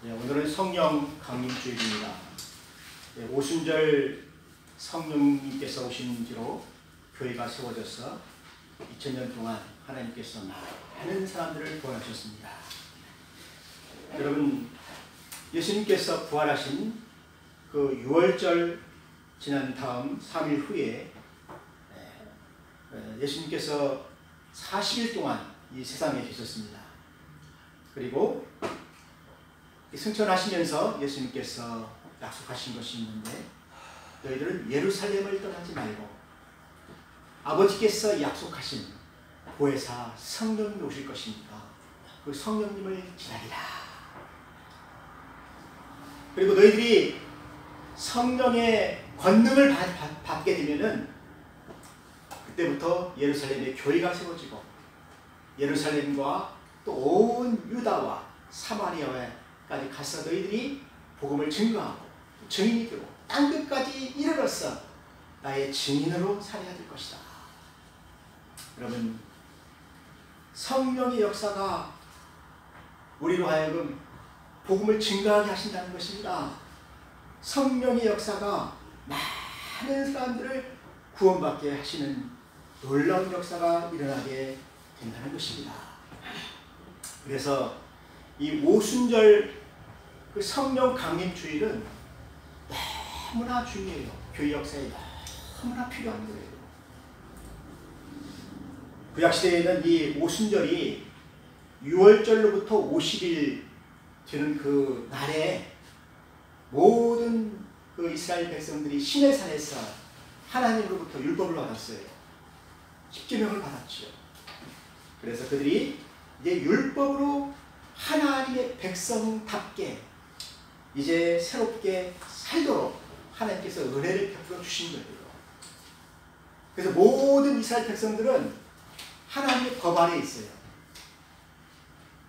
네, 오늘은 성령 강림주일입니다. 네, 오순절 성령님께서 오신 뒤로 교회가 세워져서 2000년 동안 하나님께서 많은 사람들을 구원하셨습니다. 여러분, 예수님께서 부활하신 그 6월절 지난 다음 3일 후에 예수님께서 40일 동안 이 세상에 계셨습니다. 그리고 승천하시면서 예수님께서 약속하신 것이 있는데, 너희들은 예루살렘을 떠나지 말고 아버지께서 약속하신 보혜사 성령님이 오실 것이니까 그 성령님을 기다리라. 그리고 너희들이 성령의 권능을 받게 되면은 그때부터 예루살렘에 교회가 세워지고 예루살렘과 또 온 유다와 사마리아까지 가서 너희들이 복음을 증거하고 증인이 되고 땅끝까지 이르러서 나의 증인으로 살아야 될 것이다. 여러분, 성령의 역사가 우리로 하여금 복음을 증거하게 하신다는 것입니다. 성령의 역사가 많은 사람들을 구원받게 하시는 놀라운 역사가 일어나게 된다는 것입니다. 그래서 이 오순절 그 성령 강림 주일은 너무나 중요해요. 교회 역사에 너무나 필요한 거예요. 구약시대에는 이 오순절이 6월절로부터 50일 되는 그 날에 모든 그 이스라엘 백성들이 시내산에서 하나님으로부터 율법을 받았어요. 십계명을 받았죠. 그래서 그들이 이제 율법으로 하나님의 백성답게 이제 새롭게 살도록 하나님께서 은혜를 베풀어 주신 거예요. 그래서 모든 이스라엘 백성들은 하나님의 법 아래에 있어요.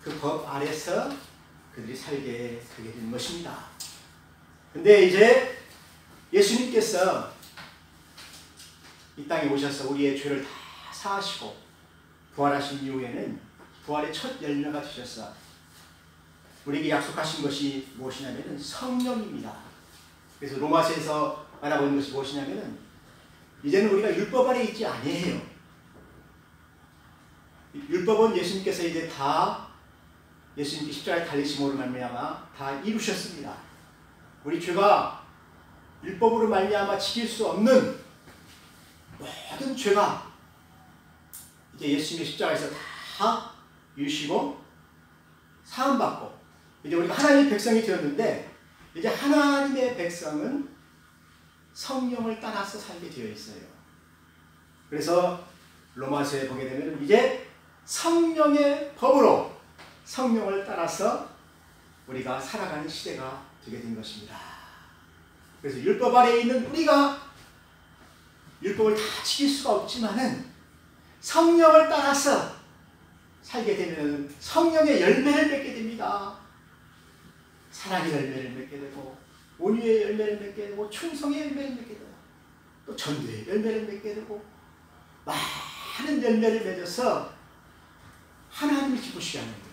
그 법 아래서 그들이 살게 되게 된 것입니다. 근데 이제 예수님께서 이 땅에 오셔서 우리의 죄를 다 사하시고 부활하신 이후에는 부활의 첫 열매가 되셔서 우리에게 약속하신 것이 무엇이냐면 성령입니다. 그래서 로마서에서 알아보는 것이 무엇이냐면 이제는 우리가 율법 아래 있지 아니에요. 율법은 예수님께서 이제 다 예수님께 십자가에 달리심으로 말미암아 다 이루셨습니다. 우리 죄가 율법으로 말미암아 지킬 수 없는 모든 죄가 이제 예수님의 십자가에서 다 이루시고 사함받고 이제 우리가 하나님의 백성이 되었는데, 이제 하나님의 백성은 성령을 따라서 살게 되어 있어요. 그래서 로마서에 보게 되면 이제 성령의 법으로 성령을 따라서 우리가 살아가는 시대가 되게 된 것입니다. 그래서 율법 아래에 있는 우리가 율법을 다 지킬 수가 없지만은 성령을 따라서 살게 되면 성령의 열매를 맺게 됩니다. 사랑의 열매를 맺게 되고 온유의 열매를 맺게 되고 충성의 열매를 맺게 되고 또 전도의 열매를 맺게 되고 많은 열매를 맺어서 하나님을 기쁘시게 하는 거예요.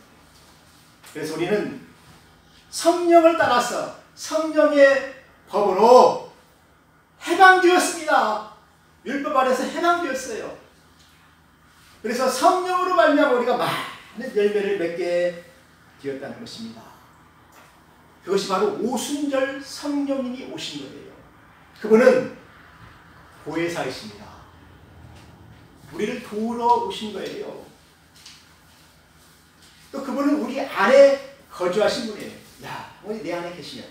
그래서 우리는 성령을 따라서 성령의 법으로 해방되었습니다. 율법 아래서 해방되었어요. 그래서 성령으로 말미암아 우리가 많은 열매를 맺게 되었다는 것입니다. 그것이 바로 오순절 성령님이 오신 거예요. 그분은 보혜사이십니다. 우리를 도우러 오신 거예요. 또 그분은 우리 안에 거주하신 분이에요. 야, 내 안에 계시면.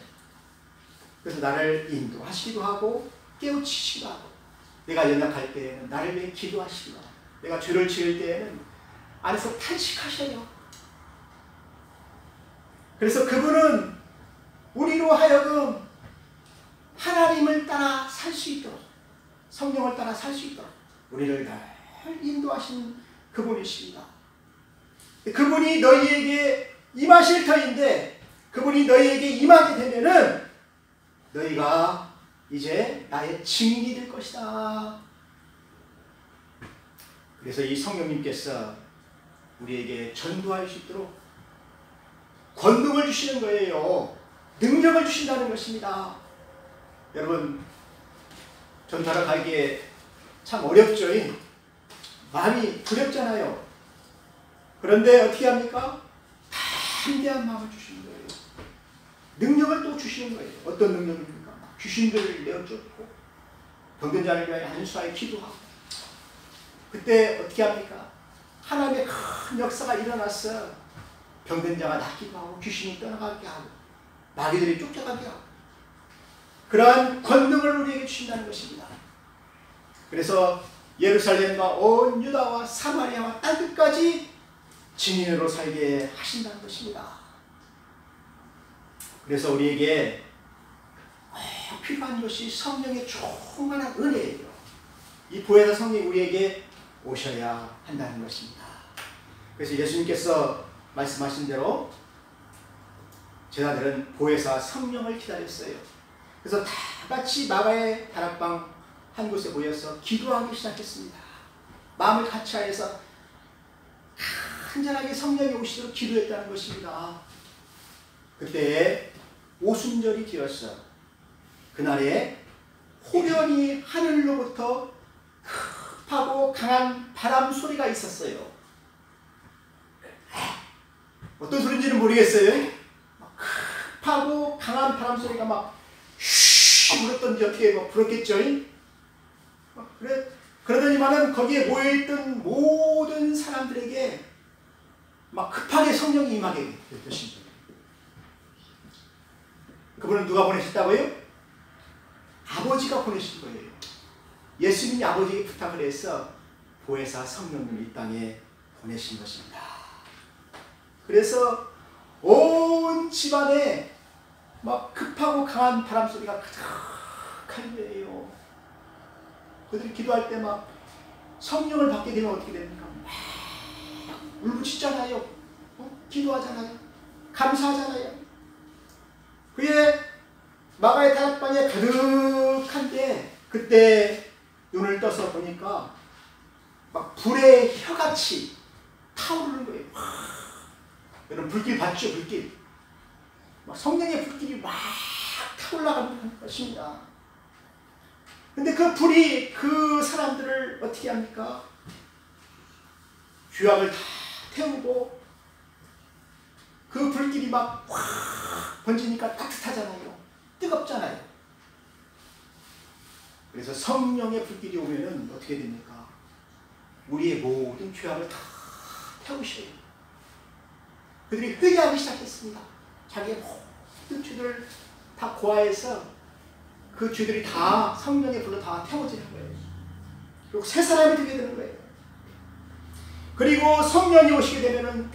그래서 나를 인도하시기도 하고 깨우치시기도 하고, 내가 연약할 때에는 나를 위해 기도하시기도 하고, 내가 죄를 지을 때에는 안에서 탄식하셔요. 그래서 그분은 우리로 하여금 하나님을 따라 살 수 있도록, 성령을 따라 살 수 있도록 우리를 늘 인도하신 그분이십니다. 그분이 너희에게 임하실 터인데, 그분이 너희에게 임하게 되면은 너희가 이제 나의 증인이 될 것이다. 그래서 이 성령님께서 우리에게 전도할 수 있도록 권능을 주시는 거예요. 능력을 주신다는 것입니다. 여러분, 전투하러 가기에 참 어렵죠. 마음이 두렵잖아요. 그런데 어떻게 합니까? 담대한 마음을 주시는 거예요. 능력을 또 주시는 거예요. 어떤 능력입니까? 귀신들을 내어쫓고 병든 자를 위하여 안수하여 기도하고. 그때 어떻게 합니까? 하나님의 큰 역사가 일어났어. 병든 자가 낫기도 하고 귀신이 떠나가게 하고 마귀들이 쫓겨가게 하고 그러한 권능을 우리에게 주신다는 것입니다. 그래서 예루살렘과 온 유다와 사마리아와 땅끝까지 증인으로 살게 하신다는 것입니다. 그래서 우리에게 필요한 것이 성령의 충만한 은혜예요. 이 보혜사 성령이 우리에게 오셔야 한다는 것입니다. 그래서 예수님께서 말씀하신 대로 제자들은 보혜사 성령을 기다렸어요. 그래서 다 같이 마가의 다락방 한 곳에 모여서 기도하기 시작했습니다. 마음을 같이하여서 간절하게 성령이 오시도록 기도했다는 것입니다. 그때 오순절이 되었어. 그날에 호련히 하늘로부터 급하고 강한 바람 소리가 있었어요. 어떤 소리인지는 모르겠어요. 급하고 강한 바람 소리가 막 슈 불었던지 어떻게 막 불었겠죠. 그러더니만은 거기에 모여있던 모든 사람들에게 막 급하게 성령이 임하게 되신 거예요. 그분은 누가 보내셨다고요? 아버지가 보내신 거예요. 예수님이 아버지에게 부탁을 해서 보혜사 성령님을 이 땅에 보내신 것입니다. 그래서 온 집안에 막 급하고 강한 바람 소리가 가득한 거예요. 그들이 기도할 때 막 성령을 받게 되면 어떻게 됩니까? 막 울부짖잖아요. 기도하잖아요. 감사하잖아요. 그의 마가의 다락방에 가득한데 그때 눈을 떠서 보니까 막 불의 혀같이 타오르는 거예요. 여러분 불길 봤죠? 불길. 막 성령의 불길이 막 타올라가는 것입니다. 근데 그 불이 그 사람들을 어떻게 합니까? 규약을 다 태우고 그 불길이 막 확 번지니까 따뜻하잖아요. 뜨겁잖아요. 그래서 성령의 불길이 오면은 어떻게 됩니까? 우리의 모든 죄악을 다 태우셔요. 그들이 회개하기 시작했습니다. 자기의 모든 죄들을 다 고아해서 그 죄들이 다 성령의 불로 다 태워지는 거예요. 그리고 새 사람이 되게 되는 거예요. 그리고 성령이 오시게 되면은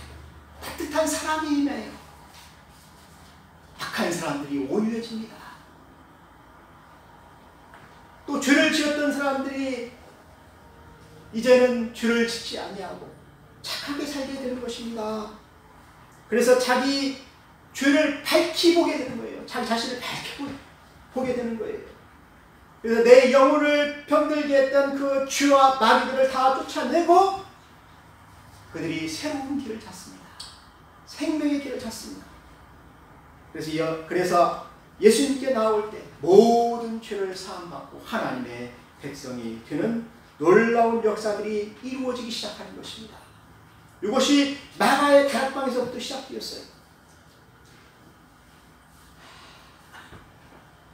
따뜻한 사랑이 임해요. 악한 사람들이 온유해집니다. 또 죄를 지었던 사람들이 이제는 죄를 짓지 아니하고 착하게 살게 되는 것입니다. 그래서 자기 죄를 밝히 보게 되는 거예요. 자기 자신을 밝히 보게 되는 거예요. 그래서 내 영혼을 병들게 했던 그 죄와 마귀들을 다 쫓아내고 그들이 새로운 길을 찾습니다. 생명의 길을 찾습니다. 그래서 예수님께 나올 때 모든 죄를 사함받고 하나님의 백성이 되는 놀라운 역사들이 이루어지기 시작하는 것입니다. 이것이 마가의 다락방에서부터 시작되었어요.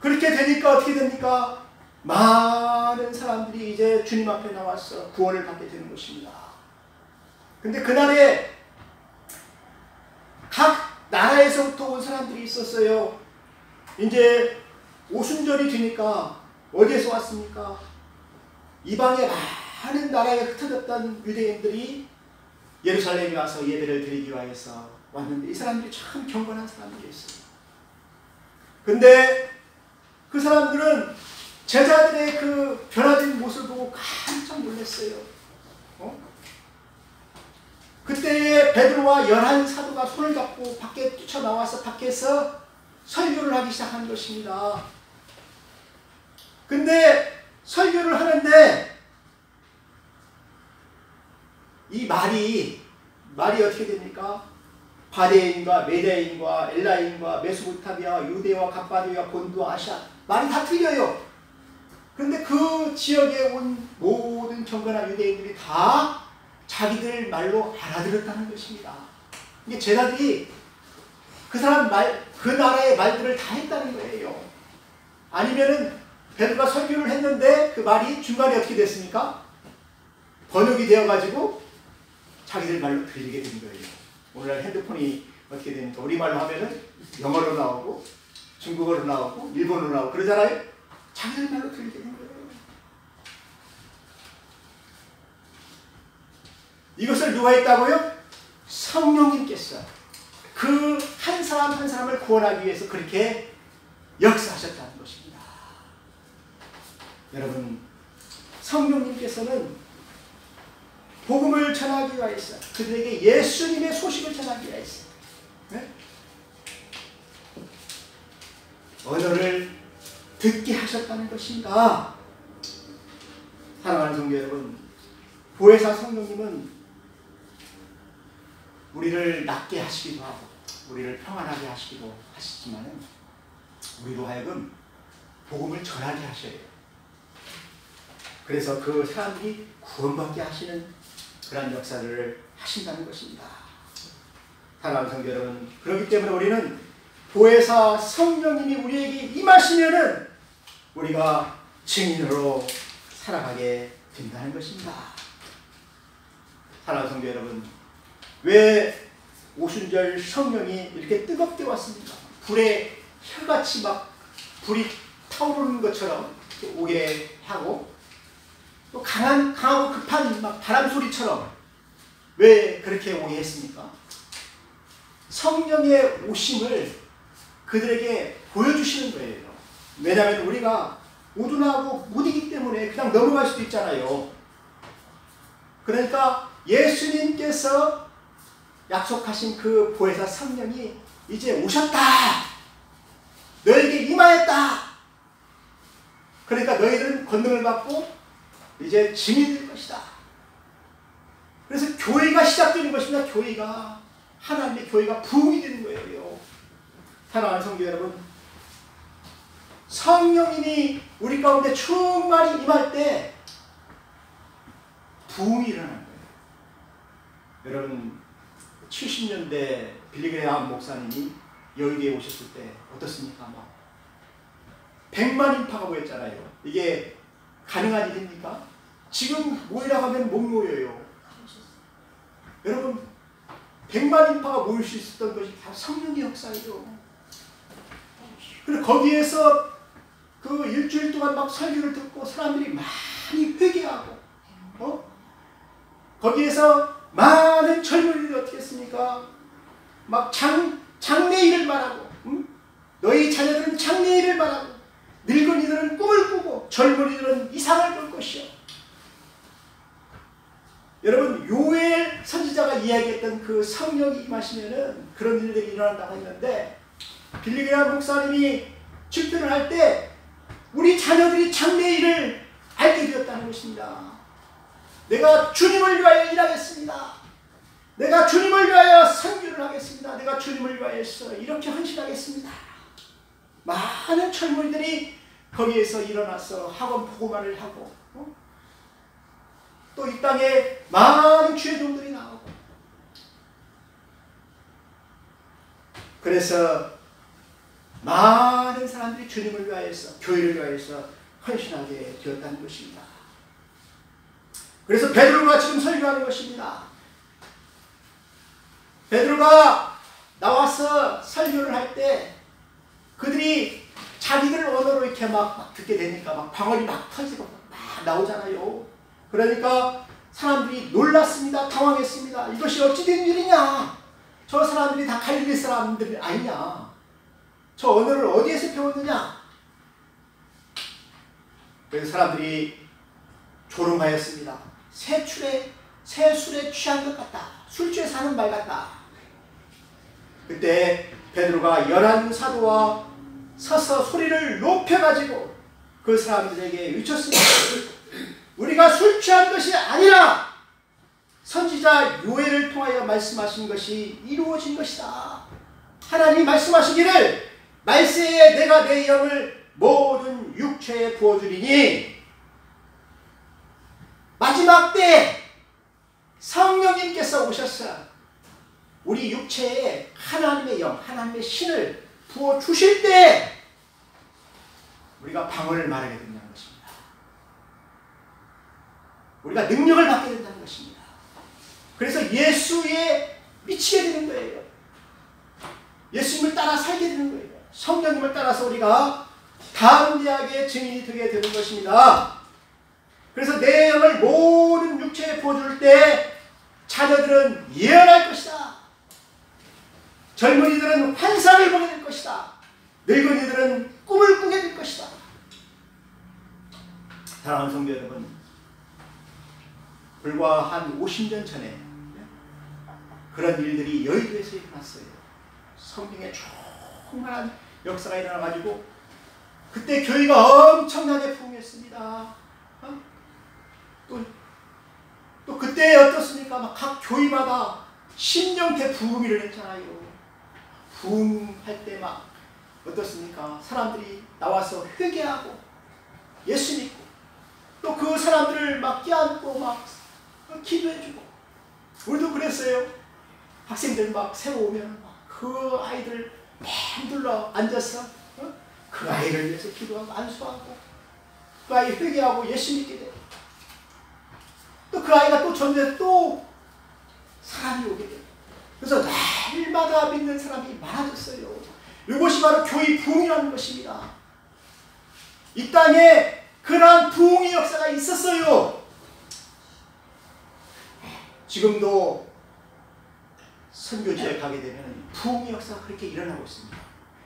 그렇게 되니까 어떻게 됩니까? 많은 사람들이 이제 주님 앞에 나와서 구원을 받게 되는 것입니다. 근데 그날에 각 나라에서부터 온 사람들이 있었어요. 이제 오순절이 되니까 어디에서 왔습니까? 이방의 많은 나라에 흩어졌던 유대인들이 예루살렘에 와서 예배를 드리기 위해서 왔는데 이 사람들이 참 경건한 사람들이었어요. 근데 그 사람들은 제자들의 그 변화된 모습을 보고 깜짝 놀랐어요. 그때에 베드로와 11사도가 손을 잡고 밖에 뛰쳐나와서 밖에서 설교를 하기 시작한 것입니다. 근데 설교를 하는데 이 말이 어떻게 됩니까? 바데인과 메데인과 엘라인과 메소포타미아, 유대와 갑바디와 본두와 아시아 말이 다 틀려요. 그런데 그 지역에 온 모든 정거나 유대인들이 다 자기들 말로 알아들었다는 것입니다. 이게 제자들이 그 사람 말, 그 나라의 말들을 다 했다는 거예요. 아니면은 베드로가 설교를 했는데 그 말이 중간에 어떻게 됐습니까? 번역이 되어가지고 자기들 말로 들리게 된 거예요. 오늘날 핸드폰이 어떻게 됩니까? 우리말로 하면은 영어로 나오고 중국어로 나오고 일본어로 나오고 그러잖아요. 자기들 말로 들리게 된 거예요. 이것을 누가 했다고요? 성령님께서 그 한 사람 한 사람을 구원하기 위해서 그렇게 역사하셨다는 것입니다. 여러분, 성령님께서는 복음을 전하기 위해서 그들에게 예수님의 소식을 전하기 위해서 네? 언어를 듣게 하셨다는 것입니다. 사랑하는 성도 여러분, 보혜사 성령님은 우리를 낫게 하시기도 하고 우리를 평안하게 하시기도 하시지만 우리로 하여금 복음을 전하게 하셔요. 그래서 그 사람들이 구원받게 하시는 그런 역사를 하신다는 것입니다. 사랑하는 성도 여러분, 그렇기 때문에 우리는 보혜사 성령님이 우리에게 임하시면은 우리가 증인으로 살아가게 된다는 것입니다. 사랑하는 성도 여러분, 왜 오순절 성령이 이렇게 뜨겁게 왔습니까? 불에 혀같이 막 불이 타오르는 것처럼 오게 하고 또 강하고 급한 막 바람 소리처럼 왜 그렇게 오게 했습니까? 성령의 오심을 그들에게 보여주시는 거예요. 왜냐하면 우리가 우둔하고 무디기 때문에 그냥 넘어갈 수도 있잖아요. 그러니까 예수님께서 약속하신 그 보혜사 성령이 이제 오셨다. 너에게 임하였다. 그러니까 너희들은 권능을 받고 이제 증인이 될 것이다. 그래서 교회가 시작되는 것입니다. 교회가 하나님의 교회가 부흥이 되는 거예요. 사랑하는 성도 여러분, 성령님이 우리 가운데 충만히 임할 때 부흥이 일어나는 거예요. 여러분, 70년대 빌리그레함 목사님이 여의도에 오셨을 때 어떻습니까? 막 100만 인파가 모였잖아요. 이게 가능한 일입니까? 지금 모이라고 하면 못 모여요. 여러분, 100만 인파가 모일 수 있었던 것이 다 성령의 역사예요. 그리고 거기에서 그 일주일 동안 막 설교를 듣고 사람들이 많이 회개하고 거기에서 많은 젊은이들이 어떻게 했습니까? 막 장래일을 말하고 너희 자녀들은 장래일을 말하고 늙은이들은 꿈을 꾸고 젊은이들은 이상을 볼 것이요. 여러분, 요엘 선지자가 이야기했던 그 성령이 임하시면은 그런 일들이 일어난다고 했는데 빌리그레함 목사님이 집회를 할 때 우리 자녀들이 장래일을 알게 되었다는 것입니다. 내가 주님을 위하여 일하겠습니다. 내가 주님을 위하여 선교를 하겠습니다. 내가 주님을 위하여서 이렇게 헌신하겠습니다. 많은 젊은이들이 거기에서 일어나서 학원 보고만을 하고 또 이 땅에 많은 주의 종들이 나오고 그래서 많은 사람들이 주님을 위하여서 교회를 위하여서 헌신하게 되었다는 것입니다. 그래서 베드로가 지금 설교하는 것입니다. 베드로가 나와서 설교를 할 때 그들이 자기들 언어로 이렇게 막 듣게 되니까 막 방언이 막 터지고 막 나오잖아요. 그러니까 사람들이 놀랐습니다. 당황했습니다. 이것이 어찌 된 일이냐? 저 사람들이 다 갈릴리 사람들 아니냐? 저 언어를 어디에서 배웠느냐? 그래서 사람들이 조롱하였습니다. 새술에 취한 것 같다. 술 취해 사는 말 같다. 그때 베드로가 11 사도와 서서 소리를 높여가지고 그 사람들에게 외쳤습니다. 우리가 술 취한 것이 아니라 선지자 요엘을 통하여 말씀하신 것이 이루어진 것이다. 하나님이 말씀하시기를 말세에 내가 내 영을 모든 육체에 부어주리니 마지막 때 성령님께서 오셔서 우리 육체에 하나님의 영, 하나님의 신을 부어주실 때 우리가 방언을 말하게 된다는 것입니다. 우리가 능력을 받게 된다는 것입니다. 그래서 예수에 미치게 되는 거예요. 예수님을 따라 살게 되는 거예요. 성령님을 따라서 우리가 담대하게 증인이 되게 되는 것입니다. 그래서 내 영을 모든 육체에 부어줄 때 자녀들은 예언할 것이다. 젊은이들은 환상을 보게 될 것이다. 늙은이들은 꿈을 꾸게 될 것이다. 사랑하는 성도 여러분, 불과 한 50년 전에 그런 일들이 여의도에서 일어났어요. 성경에 충만한 역사가 일어나가지고 그때 교회가 엄청나게 부흥했습니다. 또 그때 어떻습니까? 막 각 교회마다 신령대 부흥이 일어났잖아요. 부흥할 때 막 어떻습니까? 사람들이 나와서 회개하고 예수 믿고 또 그 사람들을 막 껴안고 막 기도해주고 우리도 그랬어요. 학생들 막 새로 오면 막 그 아이들 막 둘러 앉아서 그 아이를 위해서 기도하고 안수하고 그 아이 회개하고 예수 믿게 돼요. 또 그 아이가 또 전에 또 사람이 오게 돼요. 그래서 날마다 믿는 사람이 많아졌어요. 이것이 바로 교회 부흥이라는 것입니다. 이 땅에 그러한 부흥의 역사가 있었어요. 지금도 선교지에 가게 되면 부흥의 역사가 그렇게 일어나고 있습니다.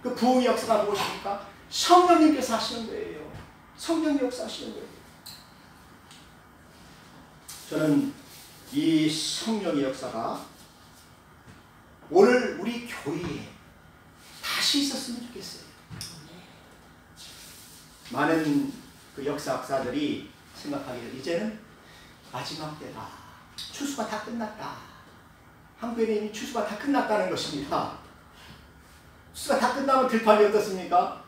그 부흥의 역사가 무엇입니까? 성령님께서 하시는 거예요. 성령의 역사 하시는 거예요. 저는 이 성령의 역사가 오늘 우리 교회에 다시 있었으면 좋겠어요. 많은 그 역사학자들이 생각하기를 이제는 마지막 때다. 추수가 다 끝났다. 한국에는 이미 추수가 다 끝났다는 것입니다. 추수가 다 끝나면 들판이 어떻습니까?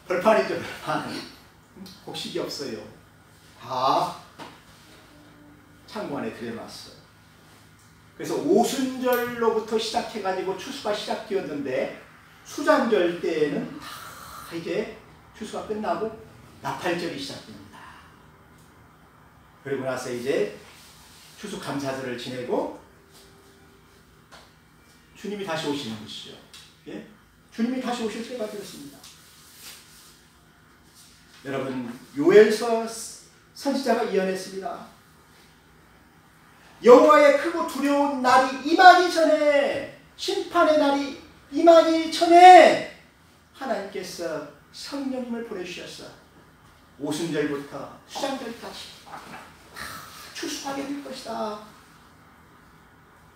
벌판이죠, 벌판. 곡식이 없어요. 다 창고 안에 들여놨어요. 그래서 오순절로부터 시작해가지고 추수가 시작되었는데 수잔절 때에는 다 이제 추수가 끝나고 나팔절이 시작됩니다. 그리고 나서 이제 추수감사절을 지내고 주님이 다시 오시는 것이죠. 예? 주님이 다시 오실 때가 되었습니다. 여러분, 요엘서 선지자가 예언했습니다. 여호와의 크고 두려운 날이 임하기 전에, 심판의 날이 임하기 전에 하나님께서 성령님을 보내주셔서 오순절부터 수장절까지 다 추수하게 될 것이다.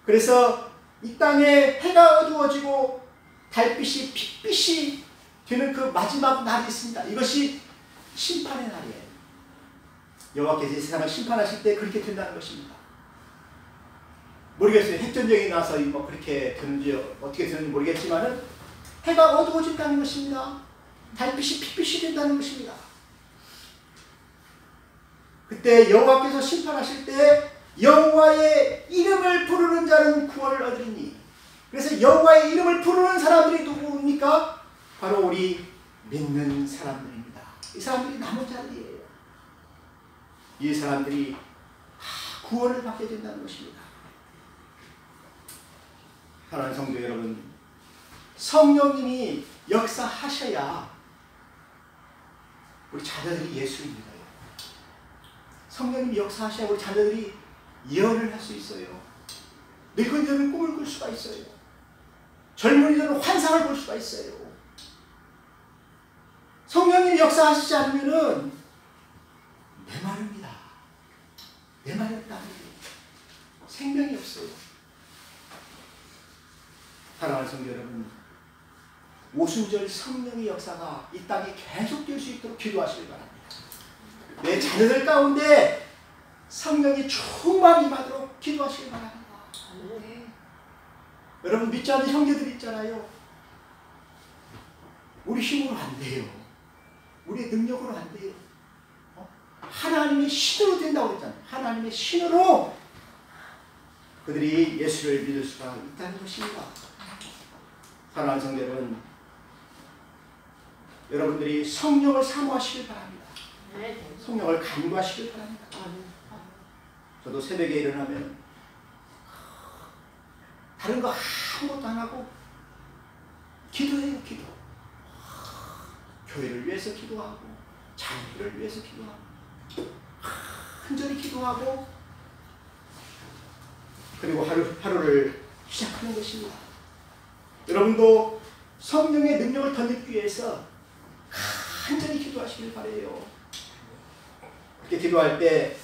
그래서 이 땅에 해가 어두워지고 달빛이 핏빛이 되는 그 마지막 날이 있습니다. 이것이 심판의 날이에요. 여호와께서 이 세상을 심판하실 때 그렇게 된다는 것입니다. 모르겠어요. 핵전쟁이 나서 뭐 그렇게 되는지 어떻게 되는지 모르겠지만은 해가 어두워진다는 것입니다. 달빛이 핏빛이 된다는 것입니다. 그때 여호와께서 심판하실 때 여호와의 이름을 부르는 자는 구원을 얻으리니. 그래서 여호와의 이름을 부르는 사람들이 누구입니까? 바로 우리 믿는 사람들입니다. 이 사람들이 남은 자들이에요. 이 사람들이 구원을 받게 된다는 것입니다. 사랑하는 성도 여러분, 성령님이 역사하셔야 우리 자녀들이 예수입니다. 성령님이 역사하셔야 우리 자녀들이 예언을 할 수 있어요. 늙은이들은 꿈을 꿀 수가 있어요. 젊은이들은 환상을 볼 수가 있어요. 성령님이 역사하시지 않으면은 메마릅니다. 메마렸다. 생명이 없어요. 사랑하는 성도 여러분, 오순절 성령의 역사가 이 땅에 계속될 수 있도록 기도하시길 바랍니다. 내 자녀들 가운데 성령이 충만히 받도록 기도하시기 바랍니다. 여러분 믿지 않는 형제들 있잖아요. 우리 힘으로 안 돼요. 우리의 능력으로 안 돼요. 하나님의 신으로 된다고 그랬잖아요. 하나님의 신으로 그들이 예수를 믿을 수가 있다는 것입니다. 사랑하는 성도 여러분, 여러분들이 성령을 사모하시길 바랍니다. 성령을 간구하시길 바랍니다. 저도 새벽에 일어나면 다른 거 아무것도 안 하고 기도해요. 기도. 교회를 위해서 기도하고 자녀를 위해서 기도하고 간절히 기도하고 그리고 하루를 시작하는 것입니다. 여러분도 성령의 능력을 더 느끼기 위해서 간절히 기도하시길 바라요. 그렇게 기도할 때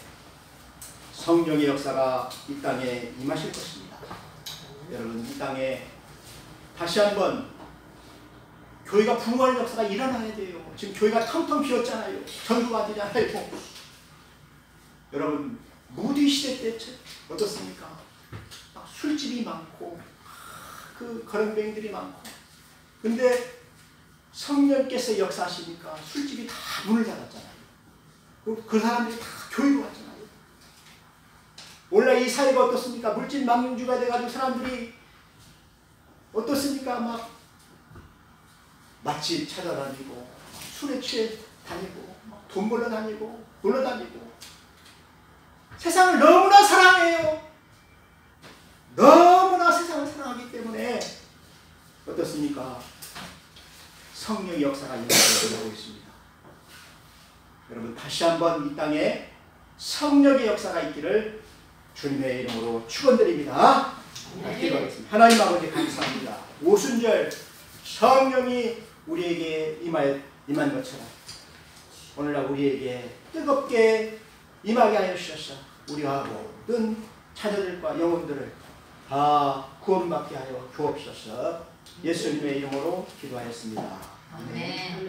성령의 역사가 이 땅에 임하실 것입니다. 여러분 이 땅에 다시 한번 교회가 부흥하는 역사가 일어나야 돼요. 지금 교회가 텅텅 비었잖아요. 전도가 안 되잖아요. 여러분 무디 시대 때 어떻습니까? 막 술집이 많고 그 거렁뱅이들이 많고 근데 성령께서 역사하시니까 술집이 다 문을 닫았잖아요. 그 사람들이 다 교회로 왔잖아요. 원래 이 사회가 어떻습니까? 물질 망명주가 돼가지고 사람들이 어떻습니까? 막 맛집 찾아다니고 술에 취해 다니고 돈 벌러 다니고 놀러 다니고 세상을 너무나 사랑해요. 너무나 세상을 사랑하기 때문에 어떻습니까? 성령의 역사가 일어나고 있습니다. 여러분 다시 한번 이 땅에 성령의 역사가 있기를 주님의 이름으로 축원드립니다. 기도하겠습니다. 하나님 아버지 감사합니다. 오순절 성령이 우리에게 임한 것처럼 오늘날 우리에게 뜨겁게 임하게 하여 주셔서 우리와 모든 자녀들과 영혼들을 다 구원받게 하여 주옵소서. 예수님의 이름으로 기도하였습니다. 아멘.